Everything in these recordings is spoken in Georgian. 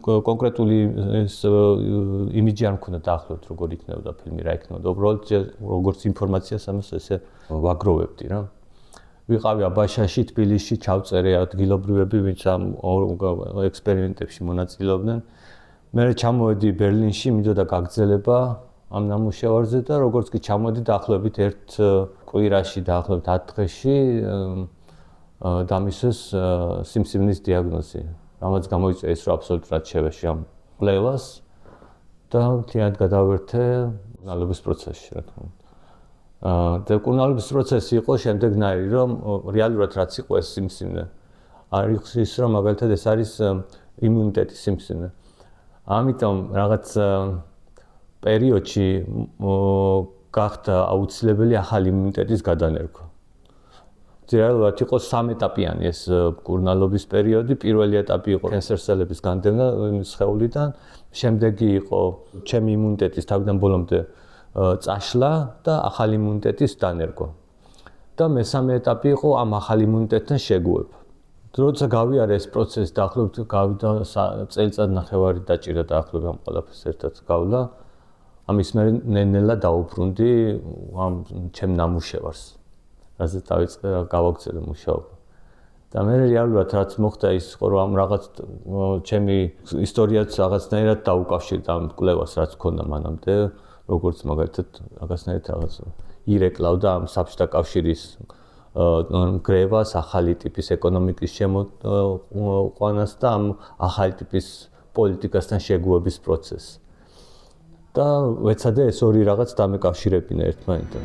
კონკრეტული იმიჯი არ მქონდა დაახლოებით როგორ იქნებოდა ფილმი, რა იქნებოდა. უბრალოდ როგორც ინფორმაციას ამას ესე ვაგროვებდი რა. ვიყავი აბაშაში, თბილისში, ჩავწერე ადგილობრივები, ვინც ამ ექსპერიმენტებში მონაწილეობდნენ. მე ჩამოვედი ბერლინში, მინდოდა გაგრძელება ამ ნამუშევარზე და როგორც კი ჩამოვედი დაახლოებით ერთ კვირაში, დაახლოებით 10 დღეში დამისვეს სიმსივნის დიაგნოზი. რამაც გამოიწვია ის, რომ აბსოლუტურად შევეში ამ კვლევას და მთლიანად გადავერთე კურნალობის პროცესში, რა თქმა უნდა. და კურნალობის პროცესი იყო შემდეგნაირი, რომ რეალურად რაც იყო ეს სიმსივნე. არის ის, რომ მაგალითად ეს არის იმუნიტეტის სიმსივნე. ამიტომ რაღაც პერიოდში გახდა აუცილებელი ახალი იმუნიტეტის გადანერგვა. რეალურად იყო 3 ეტაპიანი ეს კურნალობის პერიოდი. პირველი ეტაპი იყო კენსერსელების განდევნა სხეულიდან, შემდეგი იყო ჩემი იმუნიტეტის თავიდან ბოლომდე წაშლა და ახალი იმუნიტეტის დანერგვა. და მესამე ეტაპი იყო ამ ახალი იმუნიტეტთან შეგუება. როცა გავიარე ეს პროცესი დაახლოებით გავიდა წელიწად ნახევარი დაჭირა დაახლოებით ამ ყველაფერს ერთად გავლა. ამის მერე ნელ-ნელა დაუბრუნდი ამ ჩემ ნამუშევარს. რაზეც დავიწყე გავაგრძელე მუშაობა. და მე რეალურად რაც მოხდა ის იყო რომ ამ რაღაც ჩემი ისტორიაც რაღაცნაირად დაუკავშირდა ამ კვლევას რაც მქონდა მანამდე, როგორც მაგალითად რაღაცნაირად რაღაც ირეკლავდა ამ საბჭოთა კავშირის გრევას, ახალი ტიპის ეკონომიკის შემოყვანას და ამ ახალი ტიპის პოლიტიკასთან შეგუების პროცესს. და ვეცადე ეს ორი რაღაც დამეკავშირებინა ერთმანეთთან.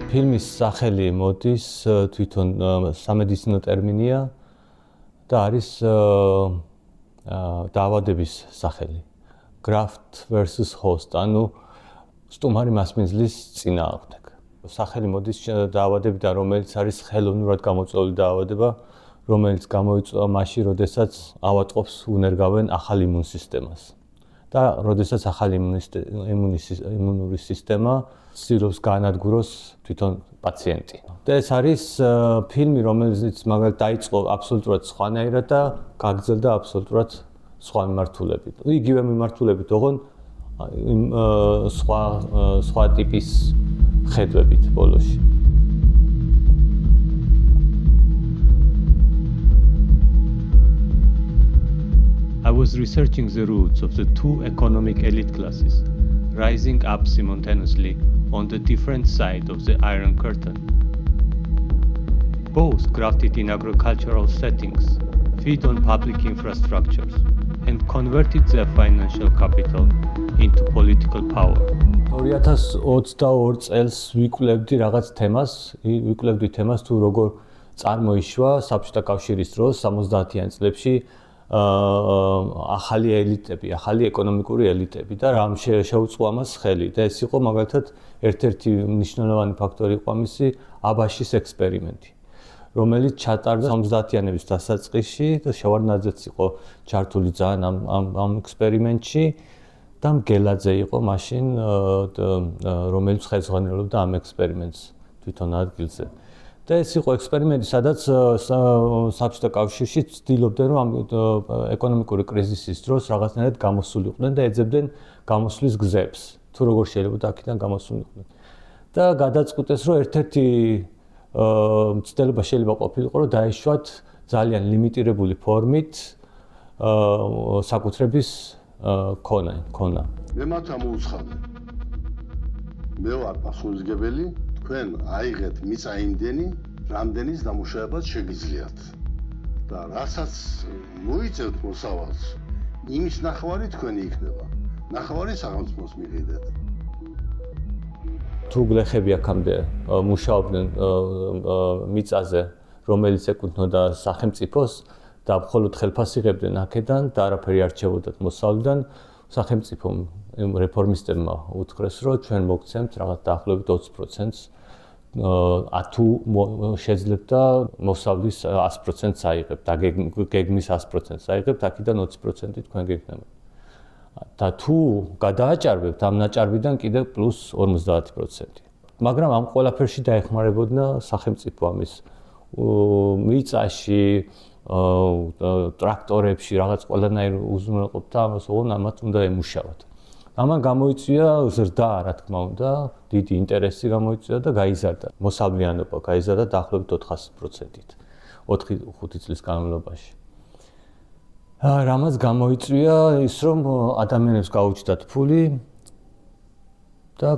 ფილმის სახელი მოდის თვითონ სამედიცინო ტერმინია და არის დაავადების სახელი. Graft versus host, ანუ სტუმარი მასპინძლის წინააღმდეგ. სახელი მოდის დაავადებიდან, რომელიც არის ხელოვნურად გამოწვეული დაავადება, რომელიც გამოიწვია მაშინ, როდესაც ავატყოფს უნერგავენ ახალ იმუნ სისტემას. და როდესაც ახალი იმუნური სისტემა ცდილობს გაანადგუროს თვითონ პაციენტი. და ეს არის ფილმი, რომელიც მაგალითად დაიწყო აბსოლუტურად სხვანაირად და გაგრძელდა აბსოლუტურად სხვა მიმართულებით. იგივე მიმართულებით, ოღონ სხვა ტიპის ხედვებით ბოლოში. I was researching the roots of the two economic elite classes, rising up simultaneously on the different side of the Iron Curtain. Both grafted in agricultural settings, feed on public infrastructures, and converted their financial capital into political power. 2022 წელს ვიკვლევდი რაღაც თემას, თემას თუ როგორ წარმოიშვა საბჭოთა კავშირის დროს 70-იან წლებში ახალი ელიტები, ახალი ეკონომიკური ელიტები და რამ შეუწყო ამას ხელი. და ეს იყო მაგალითად ერთ-ერთი მნიშვნელოვანი ფაქტორი იყო ამისი აბაშის ექსპერიმენტი, რომელიც ჩატარდა 70-იანების დასაწყისში და შევარდნაძეც იყო ჩართული ძალიან ამ ექსპერიმენტში და მგელაძე იყო მაშინ რომელიც ხელმძღვანელობდა ამ ექსპერიმენტს თვითონ ადგილზე. და ეს იყო ექსპერიმენტი, სადაც საბჭოთა კავშირში ცდილობდნენ რომ ამ ეკონომიკური კრიზისის დროს რაღაცნაირად გამოსულიყვნენ და ეძებდნენ გამოსვლის გზებს, თუ როგორ შეიძლება აქედან გამოსულიყვნენ. და გადაწყვიტეს რომ ერთ-ერთი მცდელობა შეიძლება ყოფილიყო რომ დაეშვათ ძალიან ლიმიტირებული ფორმით საკუთრების ქონა. მე მათ ამოუცხადე. მე ვარ პასუხისმგებელი, თქვენ აიღეთ მიწა იმდენი, რამდენის დამუშავებას შეგიძლიათ. და რასაც მოიწევთ მოსავალს, იმის ნახევარი თქვენი იქნება. ნახევარი სახელმწიფოს მიყიდეთ. თუ გლეხები აქამდე მუშაობდნენ მიწაზე, რომელიც ეკუთვნოდა სახელმწიფოს და მხოლოდ ხელფას იღებდნენ აქედან და არაფერი არ რჩებოდათ მოსავლიდან, სახელმწიფომ რეფორმისტებმა უთხრეს, რომ ჩვენ მოგცემთ რაღაც დაახლოებით 20%-ს თუ შეძლებთ და მოსავლის 100%-ს აიღებთ, და გეგმის 100%-ს აიღებთ, აქედან 20% თქვენ გექნება. და თუ გადააჭარბებთ ამ ნაჭარბიდან კიდევ პლუს 50%. მაგრამ ამ ყველაფერში დაეხმარებოდა სახელმწიფო ამის მიწაში, ტრაქტორებში რაღაც ყველანაირ უზრუნველყოფდა ამას, ოღონდ ამათ უნდა ემუშავათ. ამან გამოიწვია ზრდა, რა თქმა უნდა, დიდი ინტერესი გამოიწვია და გაიზარდა. მოსავლიანობა გაიზარდა დაახლოებით 400%-ით 4-5 წლის განმავლობაში. რამაც გამოიწვია ის, რომ ადამიანებს გაუჩნდათ ფული და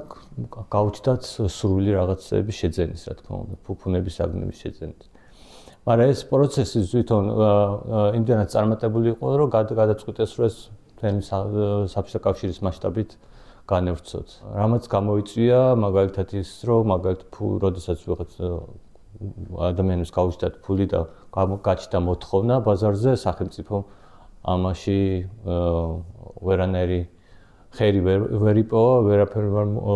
გაუჩნდათ სრული რაღაცების შეძენის, რა თქმა უნდა, ფუფუნების საგნების შეძენის. მაგრამ ეს პროცესი თვითონ იმდენად წარმატებული იყო, რომ გადაწყვიტეს, რომ ეს საბჭოთა კავშირის მასშტაბით განევრცოთ. რამაც გამოიწვია მაგალითად ის, რომ როდესაც ვიღაც ადამიანებს გაუჩნდათ ფული და გაჩნდა მოთხოვნა ბაზარზე, სახელმწიფო ამაში ვერანაირი ხერი ვერ იპოვა, ვერაფერ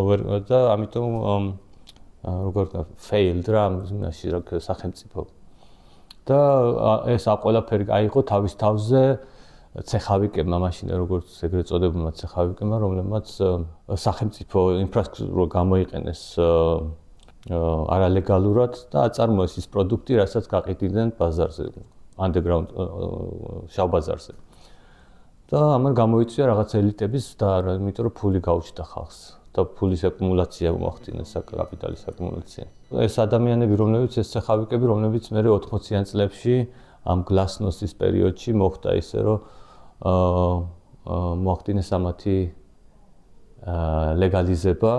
ვერ და ამიტომ როგორ failed რა მაშინ სახელმწიფო. და ეს ყველაფერი აიღო თავის თავზე ცეხავიკებმა, მაშინ როგორც ეგრეთ წოდებულმა ცეხავიკებმა, რომლებმაც სახელმწიფო ინფრასტრუქტურა გამოიყენეს არალეგალურად და აწარმოეს ის პროდუქტი, რასაც გაყიდდნენ ბაზარზე, underground შავ ბაზარზე. და ამან გამოიწვია რაღაც ელიტების და იმიტომ რომ ფული გაუჩნდა ხალხს და ფულის აკუმულაცია მოახდინეს, კაპიტალის აკუმულაცია. ეს ადამიანები, რომლებიც ეს ცეხავიკები, რომლებიც მე 80-იან წლებში ამ გლასნოსის პერიოდში მოხდა ისე, რომ მოახდინეს ამათი ლეგალიზება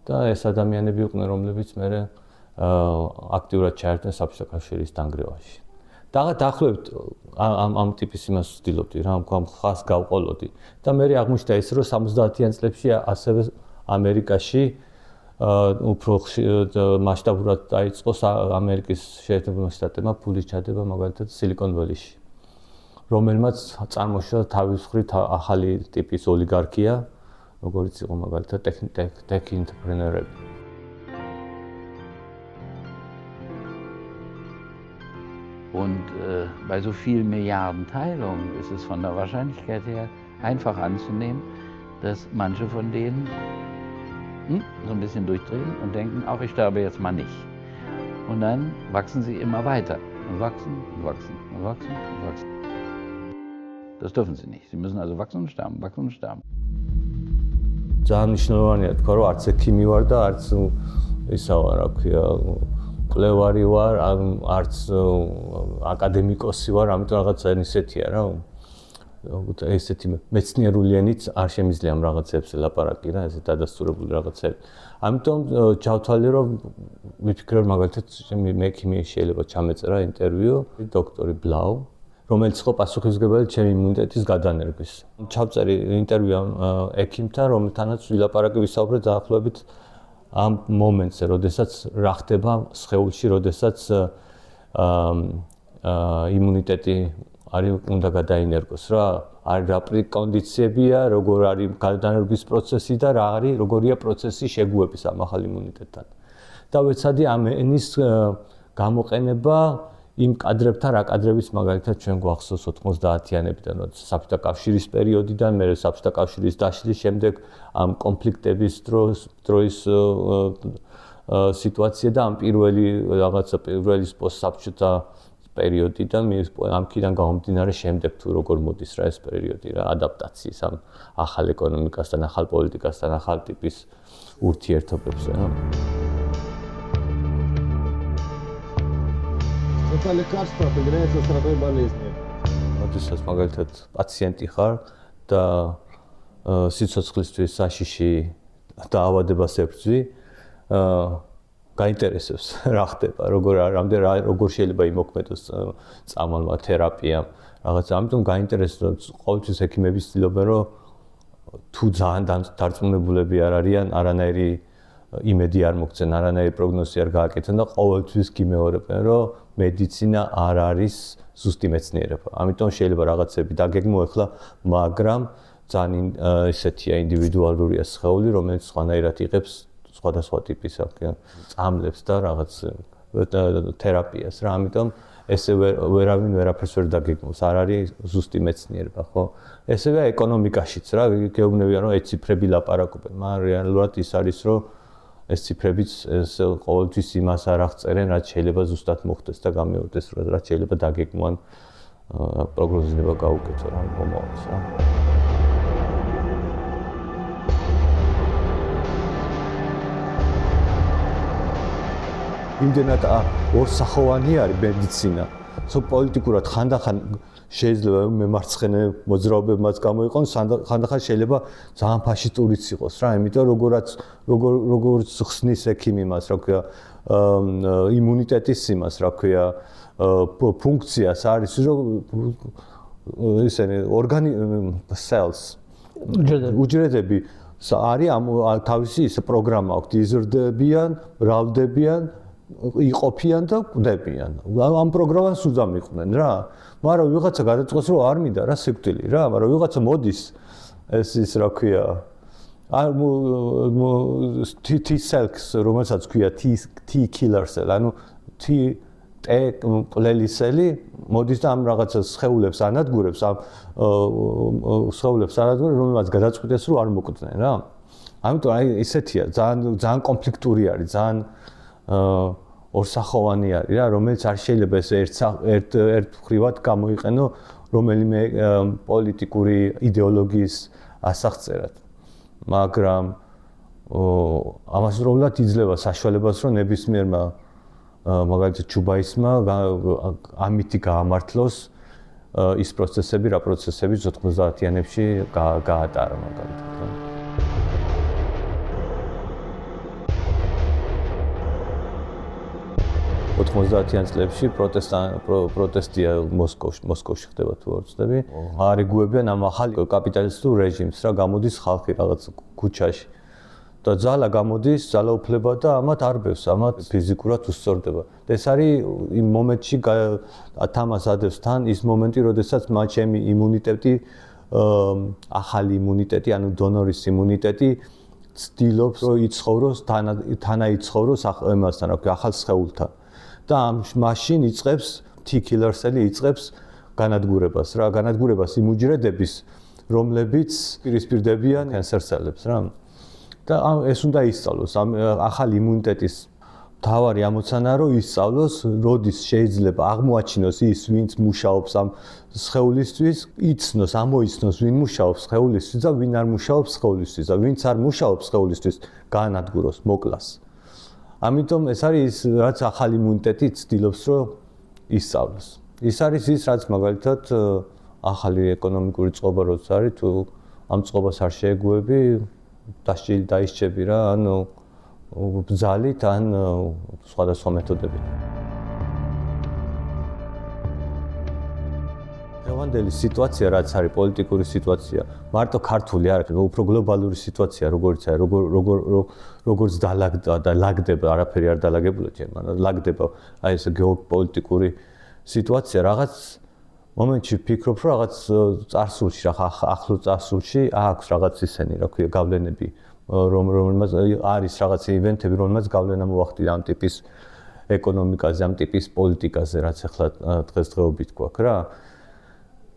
და ეს ადამიანები იყვნენ, რომლებიც მე აქტიურად ჩაერთნენ საბჭოთა კავშირის დანგრევაში. დაახლოებით ამ ტიპის იმას ვცდილობდი რა, ამ ხას გავყოლოდი და მე აღმოჩნდა ის, რომ 70-იან წლებში ასევე ამერიკაში უფრო მასშტაბურად დაიწყო ამერიკის შეერთებულმა შტატებმა ფულის ჩადება მაგალითად სილიკონ ველიში, რომელმაც წარმოშვა თავის მხრივ ახალი ტიპის ოლიგარქია, როგორც იყო მაგალითად tech entrepreneurები. Und bei so vielen Milliarden Teilungen ist es von der Wahrscheinlichkeit her einfach anzunehmen, dass manche von denen so ein bisschen durchdrehen und denken, auch ich sterbe jetzt mal nicht. Und dann wachsen sie immer weiter und wachsen und wachsen und wachsen und wachsen. Das dürfen sie nicht. Sie müssen also wachsen und sterben, wachsen und sterben. ძალიან მნიშვნელოვანია თქვა, რომ არც ექიმი ვარ და არც ისა ვარ, რა ქვია, კვლევარი ვარ, არც აკადემიკოსი ვარ, ამიტომ რაღაცა ისეთია რა. ესეთი მეცნიერული ენით არ შემიძლია ამ რაღაცებზე ლაპარაკი რა, ესეთ დადასტურებული რაღაცები. ამიტომ ჩავთვალე, რომ ვიფიქრე, მაგალითად მე ექიმი შეიძლება ჩამეწერა ინტერვიუ დოქტორი ბლაუ, რომელიც იყო პასუხისმგებელი ჩემი იმუნიტეტის გადანერგვის. ჩავწერე ინტერვიუ ექიმთან, რომელთანაც ვილაპარაკე, ვისაუბრე დაახლოებით ამ მომენტზე, როდესაც რა ხდება სხეულში, როდესაც იმუნიტეტი არის უნდა გადაინერგოს რა, რა კონდიციებია, როგორ არის გადანერგვის პროცესი და რა არის, როგორია პროცესი შეგუების ამ ახალ იმუნიტეტთან. და ვეცადი ამ ენის გამოყენება იმ კადრებთან, რა კადრებიც მაგალითად ჩვენ გვახსოვს 90-იანებიდან, როცა საბჭოთა კავშირის პერიოდიდან, მე საბჭოთა კავშირის დაშლის შემდეგ ამ კონფლიქტების დროის სიტუაცია და ამ პირველი პოსტსაბჭოთა პერიოდიდან, ამქიდან გამომდინარე შემდეგ თუ როგორ მოდის რა ეს პერიოდი რა, ადაპტაციის ამ ახალ ეკონომიკასთან, ახალ პოლიტიკასთან, ახალ ტიპის ურთიერთობებზე რა. Это лекарство определяется страной болезни. Როდესაც მაგალითად პაციენტი ხარ და სიცოცხლისთვის საშიში დაავადებას ებრძვი, გაინტერესებს რა ხდება, როგორ შეიძლება იმოქმედოს წამალმა, თერაპიამ, რაღაცა. ამიტომ გაინტერესებს, ყოველთვის ექიმები ცდილობენ, რომ თუ ძალიან დარწმუნებულები არ არიან, არანაირი იმედი არ მოგცენ, არანაირი პროგნოზი არ გააკეთონ და ყოველთვის გიმეორებენ, რომ მედიცინა არ არის ზუსტი მეცნიერება. ამიტომ შეიძლება რაღაცები დაგეგმო ახლა, მაგრამ ძალიან ესეთია ინდივიდუალურია სხეული, რომელიც სხვანაირად იღებს სხვადასხვა ტიპის წამლებს და რაღაც თერაპიას რა. ამიტომ ესე ვერავინ ვერაფერს ვერ დაგეგმოს, არ არის ზუსტი მეცნიერება, ხო? ესევე ეკონომიკაშიც რა, გეუბნებიან, რომ ეს ციფრები ლაპარაკობენ, მაგრამ რეალურად ის არის, რომ ეს ციფრებიც ყოველთვის იმას არ აღწერენ, რაც შეიძლება ზუსტად მოხდეს და გამეორდეს, რაც შეიძლება დაგეგმვან პროგნოზირება გაუკეთო რა მომავალს რა. იმდენად ორსახოვანი არის მედიცინა. პოლიტიკურად ხანდახან შეიძლება მემარცხენე მოძრაობებმაც გამოიყონ, ხანდახან შეიძლება ძალიან ფაშისტურიც იყოს რა, იმიტომ როგორც ხსნის ექიმი მას, რა ქვია, იმუნიტეტის იმას, რა ქვია, ფუნქციას არის, რომ ისინი cells უჯრედები არის თავისი ის პროგრამა აქვს, იზრდებიან, მრავლდებიან, იყოფიან და კვდებიან. ამ პროგრამას უზამიყვნენ რა. მაგრამ ვიღაცა გადაწყვეტს რომ არ მინდა რა სიკვდილი რა, მაგრამ ვიღაცა მოდის ეს ის რა ქვია T cells რომელსაც ქვია T killer cell, ანუ T ყლელისელი მოდის და ამ რაღაცა სხეულებს ანადგურებს, ამ სხეულებს ანადგურებს, რომელსაც გადაწყვეტს რომ არ მოკვდნენ რა. ამიტომ აი ესეთია, ძალიან კონფლიქტური არის, ძალიან ორსახოვანი არის რა, რომელიც არ შეიძლება ეს ერთ მხრივად გამოიყენო რომელიმე პოლიტიკური იდეოლოგიის ასაღწერად. მაგრამ ამას უბრალოდ იძლევა საშუალებას, რომ ნებისმიერმა მაგალითად ჩუბაისმა ამითი გაამართლოს ის პროცესები, რა პროცესები 90-იანებში გაატარა მაგალითად. 90-იან წლებში პროტესტია მოსკოვში ხდება თუ არ ვცდები. არეგუებიან ამ ახალ კაპიტალისტურ რეჟიმს რა, გამოდის ხალხი რაღაც ქუჩაში. და ძალა გამოდის, ძალაუფლება და ამათ არბევს, ამათ ფიზიკურად უსწორდება. ეს არის იმ მომენტში თამას ადევს თან ის მომენტი, როდესაც მათ ჩემი იმუნიტეტი, ახალი იმუნიტეტი, ანუ დონორის იმუნიტეტი ცდილობს, რომ იცხოვროს, თანაიცხოვროს ამასთან, რა ქვია, ახალ სხეულთან. და ამ მაშინ იწყებს T killer cell-ი იწყებს განადგურებას რა, განადგურებას იმ უჯრედების, რომლებიც პირისპირდებიან კანსერ cell-ებს რა. და ეს უნდა ისწავლოს, ამ ახალი იმუნიტეტის მთავარი ამოცანა რომ ისწავლოს, როდის შეიძლება აღმოაჩინოს ის, ვინც მუშაობს ამ სხეულისთვის, იცნოს, ამოიცნოს, ვინ მუშაობს სხეულისთვის და ვინ არ მუშაობს სხეულისთვის და ვინც არ მუშაობს სხეულისთვის, გაანადგუროს, მოკლას. ამიტომ ეს არის ის, რაც ახალი იმუნიტეტი ცდილობს, რომ ისწავლოს. ის არის ის, რაც მაგალითად ახალი ეკონომიკური წყობა როცა არის, თუ ამ წყობას არ შეეგუები, დაისჭები რა, ანუ ბრძალით ან სხვადასხვა მეთოდებით. დღევანდელი სიტუაცია, რაც არის პოლიტიკური სიტუაცია, მარტო ქართული არ არის, უფრო გლობალური სიტუაცია, როგორც არის, როგორც დალაგდა და ლაგდება, არაფერი არ დალაგებულა ჯერ, მაგრამ ლაგდება აი ეს გეოპოლიტიკური სიტუაცია, რაღაც მომენტში ვფიქრობ, რომ რაღაც წარსულში, ახლო წარსულში აქვს რაღაც ისენი, რა ქვია, გავლენები, რომელმაც არის რაღაც ივენთები, რომელმაც გავლენა მოახდინა ამ ტიპის ეკონომიკაზე, ამ ტიპის პოლიტიკაზე, რაც ახლა დღესდღეობით გვაქვს რა.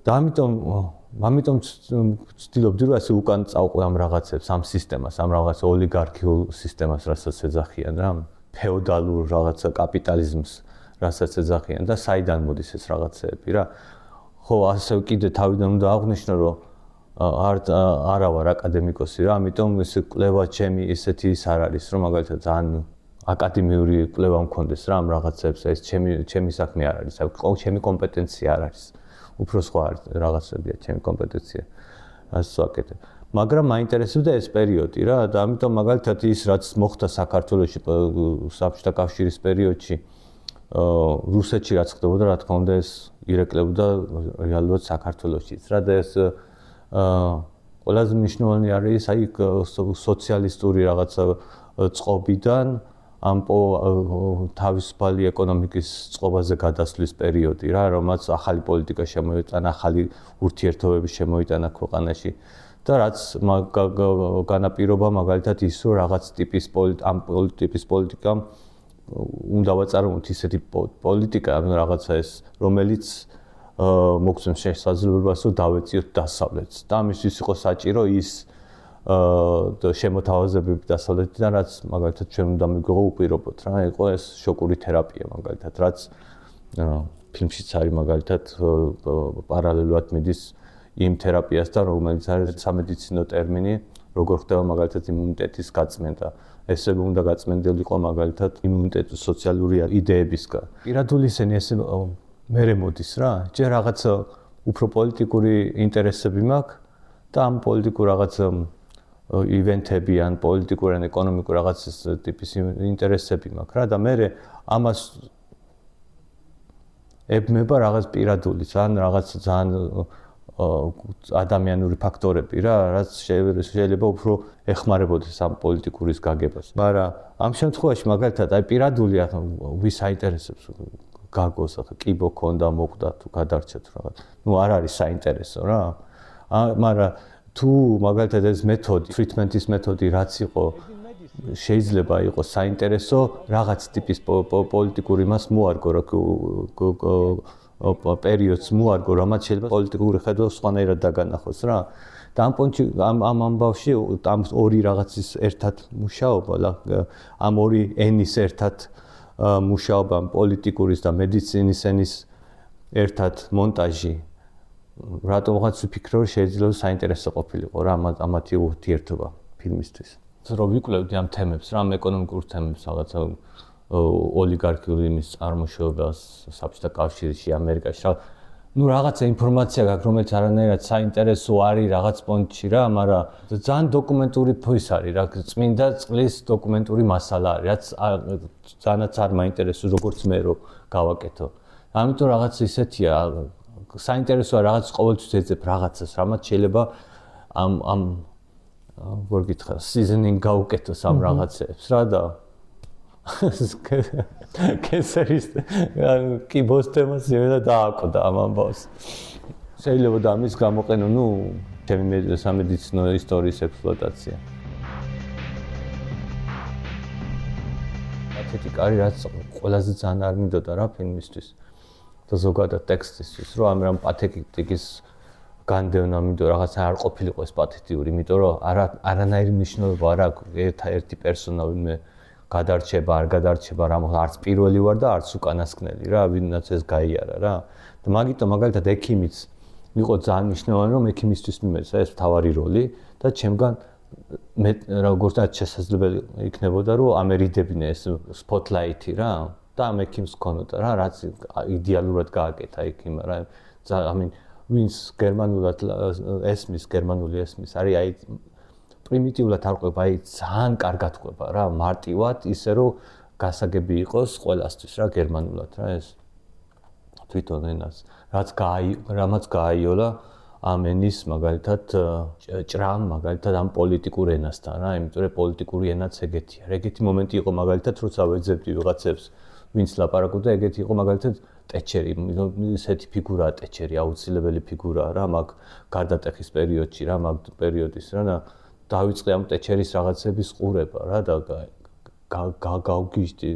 და ამიტომ ვცდილობდი, რომ ასე უკან წავყვე ამ რაღაცებს, ამ სისტემას, ამ რაღაც ოლიგარქიულ სისტემას, რასაც ეძახიან რა, ფეოდალურ რაღაცა კაპიტალიზმს, რასაც ეძახიან და საიდან მოდის ეს რაღაცეები რა. ხო, ასე კიდე თავიდან უნდა აღვნიშნო, რომ არა ვარ აკადემიკოსი რა, ამიტომ ეს კვლევა ჩემი ისეთი ის არ არის, რომ მაგალითად ძალიან აკადემიური კვლევა მქონდეს რა ამ რაღაცებს, ეს ჩემი საქმე არ არის, ჩემი კომპეტენცია არ არის. უფრო სხვა რაღაცებია ჩემი კომპეტენცია. ასე ვაკეთებ. მაგრამ მაინტერესებდა ეს პერიოდი რა და ამიტომ მაგალითად ის რაც მოხდა საქართველოში საბჭოთა კავშირის პერიოდში რუსეთში რაც ხდებოდა რა თქმა უნდა ეს ირეკლებოდა რეალურად საქართველოშიც რა და ეს ყველაზე მნიშვნელოვანი არის აი სოციალისტური რაღაცა წყობიდან ამ თავისუფალი ეკონომიკის წყობაზე გადასვლის პერიოდი რა, რომელსაც ახალი პოლიტიკა შემოიტანა, ახალი ურთიერთობები შემოიტანა ქვეყანაში და რაც განაპირობა მაგალითად ის, რომ რაღაც ტიპის პოლიტიკამ უნდა ვაწარმოოთ ისეთი პოლიტიკა, ანუ რაღაცა ეს, რომელიც მოგცემს შესაძლებლობას, რომ დავეციოთ დასავლეთს. და ამისთვის იყო საჭირო ის შემოთავაზებები დასავლეთიდან, რაც მაგალითად ჩვენ უნდა მიგვიღო უპირობოდ რა, იყო ეს შოკური თერაპია მაგალითად, რაც ფილმშიც არის მაგალითად პარალელურად მიდის იმ თერაპიასთან, რომელიც არის სამედიცინო ტერმინი, როგორ ხდება მაგალითად იმუნიტეტის გაწმენდა. ესე უნდა გაწმენდილიყო მაგალითად იმუნიტეტის სოციალური იდეებისგან. პირადული ისენი ესე მერე მოდის რა, ჯერ რაღაც უფრო პოლიტიკური ინტერესები მაქვს და ამ პოლიტიკურ რაღაც ივენთები ან პოლიტიკურ ან ეკონომიკურ რაღაც ტიპის ინტერესები მაქვს რა და მე ამას ებმება რაღაც პირადული, ან რაღაც ძალიან ადამიანური ფაქტორები რა, რაც შეიძლება უფრო ეხმარებოდეს ამ პოლიტიკურის გაგებას. მაგრამ ამ შემთხვევაში მაგალითად აი პირადული ვის აინტერესებს გაგოს ახლა კიბო ქონდა მოკვდა თუ გადარჩა თუ რაღაც. ნუ არ არის საინტერესო რა. მაგრამ თუ მაგალითად ეს მეთოდი, ტრიტმენტის მეთოდი რაც იყო შეიძლება იყოს საინტერესო რაღაც ტიპის პოლიტიკური მას მოარგო რა პერიოდს მოარგო რამაც შეიძლება პოლიტიკური ხედვა სხვანაირად დაგანახოს რა და ამ პონჩი ამ ამბავში ამ ორი რაღაცის ერთად მუშაობა ამ ორი ენის ერთად მუშაობა პოლიტიკურის და მედიცინის ენის ერთად მონტაჟი რატომღაც ვფიქრობ რომ შეიძლება საინტერესო ყოფილიყო რა ამათი ურთიერთობა ფილმისთვის რომ ვიკვლევდი ამ თემებს რა ამ ეკონომიკურ თემებს რაღაცა ოლიგარქიული იმის წარმოშობას საბჭოთა კავშირში ამერიკაში რა ну რაღაცა ინფორმაცია გაქვს რომელიც არანაირად საინტერესო არის რაღაც პონტში რა მაგრამ ძალიან დოკუმენტური ფუის არის რა წმინდა წყლის დოკუმენტური მასალა არის რაც ძალიანაც არ მაინტერესებს როგორც მე რო გავაკეთო ამიტომ რაღაც ისეთია საინტერესოა რაღაც ყოველთვის ეძებ რაღაცას რამაც შეიძლება ამ როგორ გითხრა seasoning გაუკეთოს ამ რაღაცებს რა და კენსერის კიბოს თემას იმედა დააკვდა ამ ამბავს. შეიძლება და ამის გამოყენო, ნუ ჩემი სამედიცინო ისტორიის ექსპლუატაცია. პათეტიკა არის რაც ყველაზე ძალიან არ მინდოდა რა ფილმისთვის. და ზოგადად ტექსტისთვის, რომ ამ პათეტიკის განდევნა მინდო რაღაცა არ ყოფილიყო ეს პათეტიური, იმიტომ რომ არანაირი მნიშვნელობა არ აქვს ერთი პერსონა ვინმე გადარჩება, არ გადარჩება, არც პირველი ვარ და არც უკანასკნელი რა, ვინაც ეს გაიარა რა. და მაგიტომ მაგალითად ექიმიც იყო ძალიან მნიშვნელოვანი, რომ ექიმისთვის მიმეცა ეს მთავარი როლი და ჩემგან მე როგორცაც შესაძლებელი იქნებოდა, რომ ამერიდებინე ეს სპოტლაითი რა და ამ ექიმს ქონოდა რა, რაც იდეალურად გააკეთა ექიმმა რა. ამინ ვინც გერმანულად ესმის, გერმანული ესმის, არის აი პრიმიტიულად არ ყვება, აი ძალიან კარგად ყვება რა, მარტივად, ისე რომ გასაგები იყოს ყველასთვის რა გერმანულად რა ეს თვითონ ენას, რამაც გააიოლა ამ ენის მაგალითად ჭრამ მაგალითად ამ პოლიტიკურ ენასთან რა, იმიტომ რომ პოლიტიკური ენაც ეგეთია. ეგეთი მომენტი იყო მაგალითად, როცა ვეძებდი ვიღაცებს, ვინც ლაპარაკობდა, ეგეთი იყო მაგალითად ტეჩერი, ისეთი ფიგურაა ტეჩერი, აუცილებელი ფიგურაა რა, მაგ გარდატეხის პერიოდში რა, მაგ პერიოდის რა და დავიწყე ამ ტეჩერის რაღაცების ყურება რა და გავგიჟდი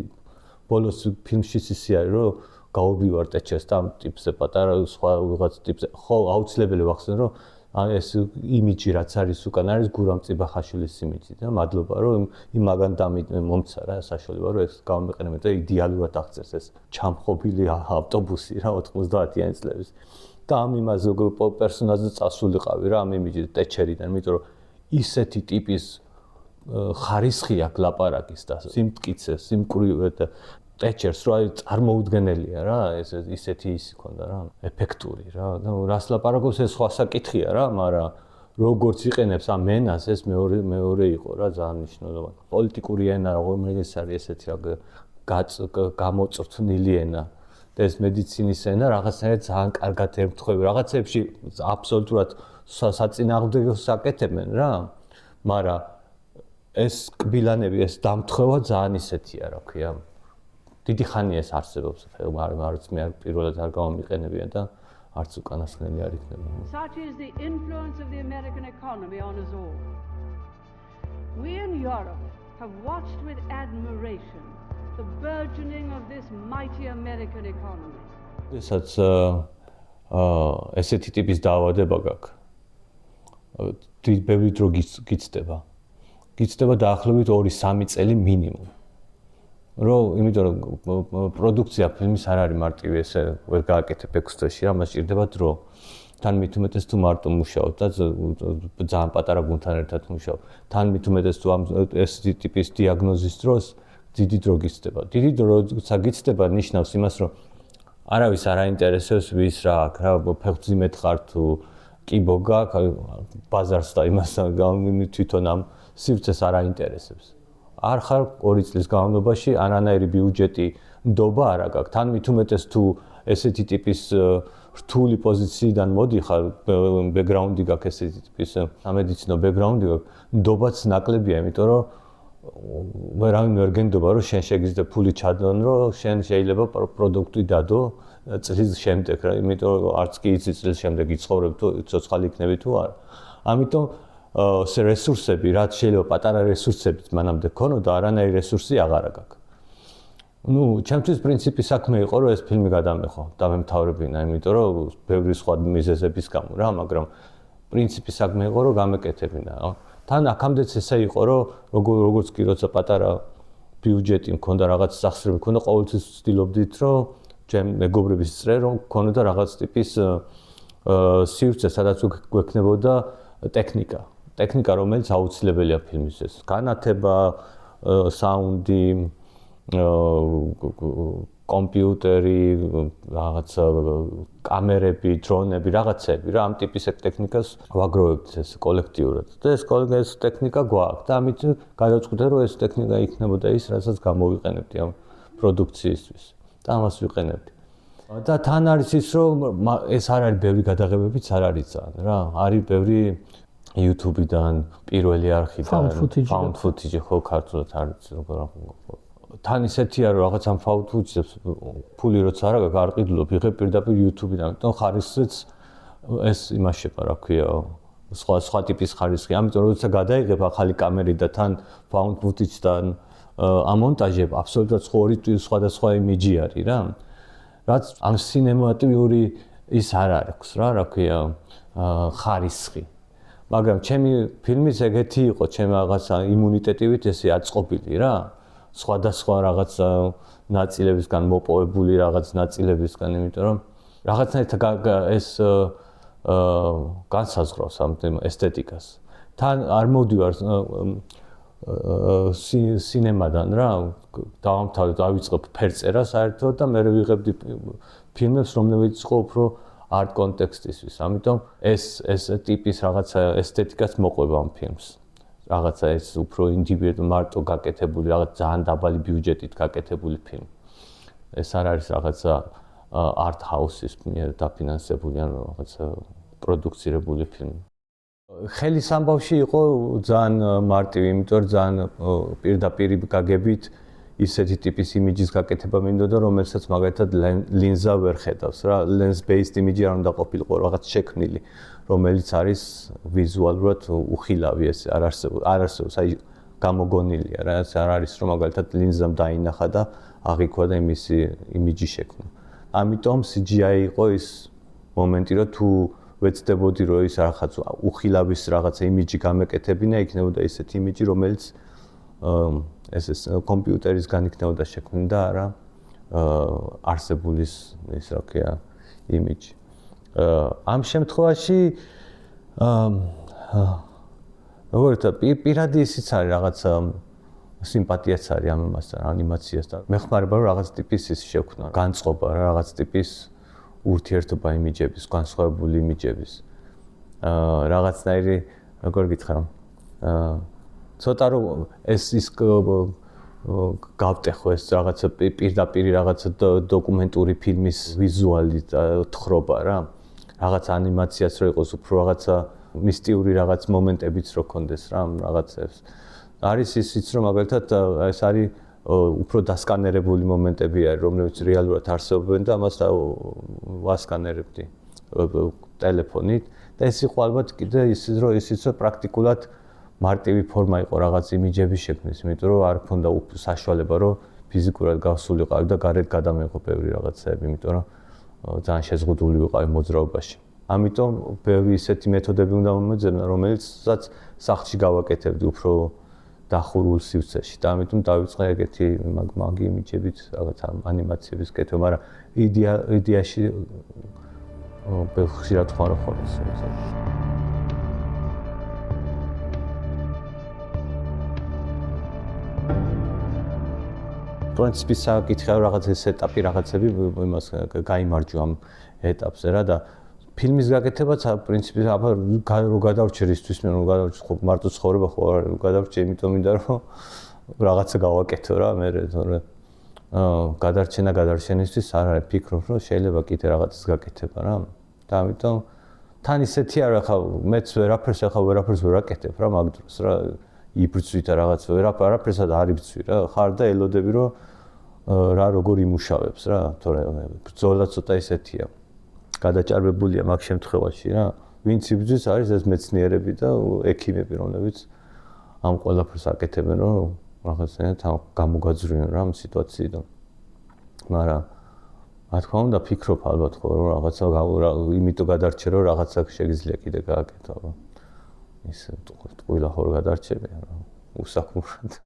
ბოლოს ფილმში ისე არის რომ გავუბივარ ტეჩერს და ამ ტიპზე პატარა სხვა ვიღაც ტიპზე ხო აუცილებელი ვახსენე რომ ეს იმიჯი რაც არის უკან არის გურამ წიბახაშვილის იმიჯი და მადლობა რომ იმ მაგან მომცა რა საშუალება რომ ეს გამომიყენებინე და იდეალურად აღწერს ეს ჩამხობილი ავტობუსი რა 90-იანი წლების და ამ იმაზე პერსონაჟზე წასულიყავი რა ამ იმიჯი ტეჩერიდან იმიტომ რომ ისეთი ტიპის ხარისხი აქვს ლაპარაკის და სიმტკიცე, სიმკვრივე და ტეჩერს რა წარმოუდგენელია რა, ისეთი ის ქონდა რა, ეფექტური რა. რას ლაპარაკობს ეს სხვა საკითხია რა, მაგრამ როგორც იყენებს ამ ენას ეს მეორე იყო რა, ძალიან მნიშვნელოვანი. პოლიტიკური ენა რომელიც არის ესეთი რა გამოწრთნილი ენა. და ეს მედიცინის ენა რაღაცნაირად ძალიან კარგად ემთხვევა. რაღაცებში აბსოლუტურად საწინააღმდეგოს აკეთებენ რა, მაგრამ ეს კბილანები, ეს დამთხევა ძალიან ისეთია, რა ქვია. დიდი ხანია ეს არსებობს, არც მე პირველად არ გამომიყენებია და არც უკანასკნელი არ იქნება. Such is the influence of the American economy on us all. We in Europe have watched with admiration the burgeoning of this mighty American economy. ესაც ესეთი ტიპის დაავადება გაქვს. ბევრი დრო გიცდება. გიცდება დაახლოებით 2-3 წელი მინიმუმ. იმიტომ რომ პროდუქცია ფილმის არ არის მარტივი ესე ვერ გააკეთებ 6 დღეში, ამას ჭირდება დრო. თან მით უმეტეს თუ მარტო მუშაობ და ძალიან პატარა გუნდთან ერთად მუშაობ. თან მით უმეტეს თუ ეს ტიპის დიაგნოზის დროს დიდი დრო გიცდება. დიდი დრო როცა გიცდება ნიშნავს იმას, რომ არავის არ აინტერესებს ვის რა აქვს, რა ფეხბურთიმეთ ხარ თუ კიბო გაქვს, ბაზარს და იმას თვითონ ამ სივრცეს არ აინტერესებს. არ ხარ 2 წლის განმავლობაში არანაირი ბიუჯეტი ნდობა არ აქვს. თან მით უმეტეს თუ ესეთი ტიპის რთული პოზიციიდან მოდიხარ, ბექგრაუნდი გაქვს ესეთი ტიპის სამედიცინო ბექგრაუნდი გაქვს, ნდობაც ნაკლებია, იმიტომ რომ ვერავინ ვერ გენდობა რომ შენ შეგიძლია ფული ჩადონ, რომ შენ შეიძლება პროდუქტი დადო წლის შემდეგ რა, იმიტომ რომ არც კი იცი წლის შემდეგ იცხოვრებ თუ ცოცხალი იქნები თუ არა. ამიტომ რესურსები, რაც შეიძლება პატარა რესურსებით მანამდე ქონოდა, არანაირი რესურსი აღარ აქვს. ჩემთვის პრინციპი საქმე იყო, რომ ეს ფილმი გადამეხო, დამემთავრებინა, იმიტომ რომ ბევრი სხვა მიზეზების გამო რა, მაგრამ პრინციპი საქმე იყო, რომ გამეკეთებინა. თან აქამდეც ესე იყო, რომ როგორც კი როცა პატარა ბიუჯეტი მქონდა, რაღაც სახსრები მქონდა, ყოველთვის ვცდილობდით, რომ ჩემ მეგობრების წრე რომ მქონოდა რაღაც ტიპის სივრცე, სადაც გვექნებოდა ტექნიკა. ტექნიკა, რომელიც აუცილებელია ფილმისთვის. განათება, საუნდი, კომპიუტერი, რაღაც კამერები, დრონები, რაღაცები რა, ამ ტიპის ტექნიკას ვაგროვებთ ეს კოლექტიურად. და ეს ტექნიკა გვაქვს და ამით გადავწყვიტე, რომ ეს ტექნიკა იქნებოდა ის, რასაც გამოვიყენებდი ამ პროდუქციისთვის. და ამას ვიყენებდი. და თან არის ის, რომ ეს არ არის ბევრი გადაღებებიც არ არის ძალიან რა. არის ბევრი YouTube-დან, პირველი არხიდან, found footage ხო ქართულად არის როგორ თან ისეთია რომ რაღაც ამ found footage-ებს ფული როცა არ აქვს არ ყიდულობ, იღებ პირდაპირ YouTube-დან, თვითონ ხარისხიც ეს იმაშება, რა ქვია, სხვა ტიპის ხარისხი. ამიტომ როცა გადაიღებ ახალი კამერით და თან found footage-დან ამონტაჟებ, აბსოლუტურად სხვადასხვა იმიჯი არის რა. რაც ამ სინემატიური ის არ აქვს რა ქვია, ხარისხი. მაგრამ ჩემი ფილმის ეგეთი იყო, ჩემი რაღაცა იმუნიტეტივით ესე აწყობილი რა. სხვადასხვა რაღაც ნაწილებისგან მოპოვებული რაღაც ნაწილებისგან, იმიტომ რომ რაღაცნაირად ეს განსაზღვრავს ამ ესთეტიკას. თან არ მოვდივარ სინემადან რა, დავამთავრებ, დავიწყებ ფერწერა საერთოდ და მე ვიღებდი ფილმებს, რომლებიც იყო უფრო art კონტექსტისთვის. ამიტომ ეს ტიპის რაღაცა ესთეტიკას მოყვება ამ ფილმს. რაღაცა ეს უფრო ინდივიდუალური მარტო გაკეთებული, რაღაც ძალიან დაბალი ბიუჯეტით გაკეთებული ფილმი. ეს არ არის რაღაცა art house-ის მიერ დაფინანსებული ან რაღაცა პროდუქცირებული ფილმი. ხელის ამბავში იყო ძალიან მარტივი, იმიტომ რომ ძალიან პირდაპირ გაგებით ისეთი ტიპის იმიჯის გაკეთება მინდოდა, რომელსაც მაგალითად ლინზა ვერ ხედავს რა, lens based image არ უნდა ყოფილიყო რაღაც შექმნილი, რომელიც არის ვიზუალურად უხილავი ეს არ არსებობს, აი გამოგონილია რა, ეს არ არის რომ მაგალითად ლინზამ დაინახა და აღიქვა და იმისი იმიჯი შექმნა. ამიტომ CGI იყო ის მომენტი, რომ თუ ვეცდებოდი რომ ის რაღაც უხილავის რაღაცა იმიჯი გამეკეთებინა, იქნებოდა ისეთი იმიჯი, რომელიც ეს კომპიუტერისგან იქნებოდა შექმნილი და არა არსებული ის რა ქვია იმიჯი. ამ შემთხვევაში როგორც პირადი ისიც არის რაღაცა სიმპათიაც არის ამ მასთან, ანიმაციასთან. მეხმარება რომ რაღაც ტიპის ის შექმნა, განწყობა რა, რაღაც ტიპის ურთიერთობა იმიჯების, განსხვავებული იმიჯების. რაღაცნაირი, როგორ გითხრა, ცოტა რომ ის გავტეხო ეს რაღაცა პირდაპირ რაღაცა დოკუმენტური ფილმის ვიზუალი და თხრობა რა. რაღაც ანიმაციაც რო იყოს, უფრო რაღაცა მისტიური რაღაც მომენტებიც რო კონდეს რა, რაღაცებს. არის ისიც რომ მაგალითად ეს არის უფრო დასკანერებული მომენტები არის, რომლებიც რეალურად არსებობენ და ამას ვასკანერებდი ტელეფონით და ეს იყო ალბათ კიდე ისიც რომ პრაქტიკულად მარტივი ფორმა იყო რაღაც იმიჯების შექმნის, იმიტომ რომ არ ქონდა საშუალება რომ ფიზიკურად გავსულიყავი და გარეთ გადამეღო ბევრი რაღაცები, იმიტომ რომ ძალიან შეზღუდული ვიყავი მოძრაობაში. ამიტომ ბევრი ისეთი მეთოდები უნდა მომეძებნა, რომელიცაც სახლში გავაკეთებდი უფრო დახურულ სივრცეში და ამიტომ დავიწყე ეგეთი მაგი იმიჯებით რაღაც ანიმაციების კეთება, მაგრამ იდეაში ხშირად ხარ ხოლმე. პრინციპი საკითხია რაღაც ეს ეტაპი რაღაცები იმას გაიმარჯვა ამ ეტაპზე რა და ფილმის გაკეთებაც პრინციპი რო გადავრჩერ ისთვის მე რო გადავრჩერ ხო მარტო ცხოვრება ხო არ გადავრჩე იმიტომ მინდა რომ რაღაცა გავაკეთო რა მე თორე გადარჩენისთვის არ არის ფიქრობ რომ შეიძლება კიდე რაღაცას გაკეთება რა და ამიტომ თან ისეთი არა ხა მეც ვერაფერს ვერ აკეთებ რა მაგ დროს რა იბრძვი და რაღაც არაფერსად არ იბრძვი რა ხარ და ელოდები რომ რა როგორ იმუშავებს რა თორე ბრძოლა ცოტა ისეთია გადაჭარბებულია მაგ შემთხვევაში რა ვინც იბრძვის არის ეს მეცნიერები და ექიმები რომლებიც ამ ყველაფერს აკეთებენ რომ რაღაცნაირად გამოგაძვრინონ რა ამ სიტუაციიდან მაგრამ რა თქმა უნდა ფიქრობ ალბათ ხო რომ რაღაცა იმიტომ გადარჩე რომ რაღაცა შეგიძლია კიდე გააკეთო ის ყველა ხო გადარჩებია რა უსაქმურად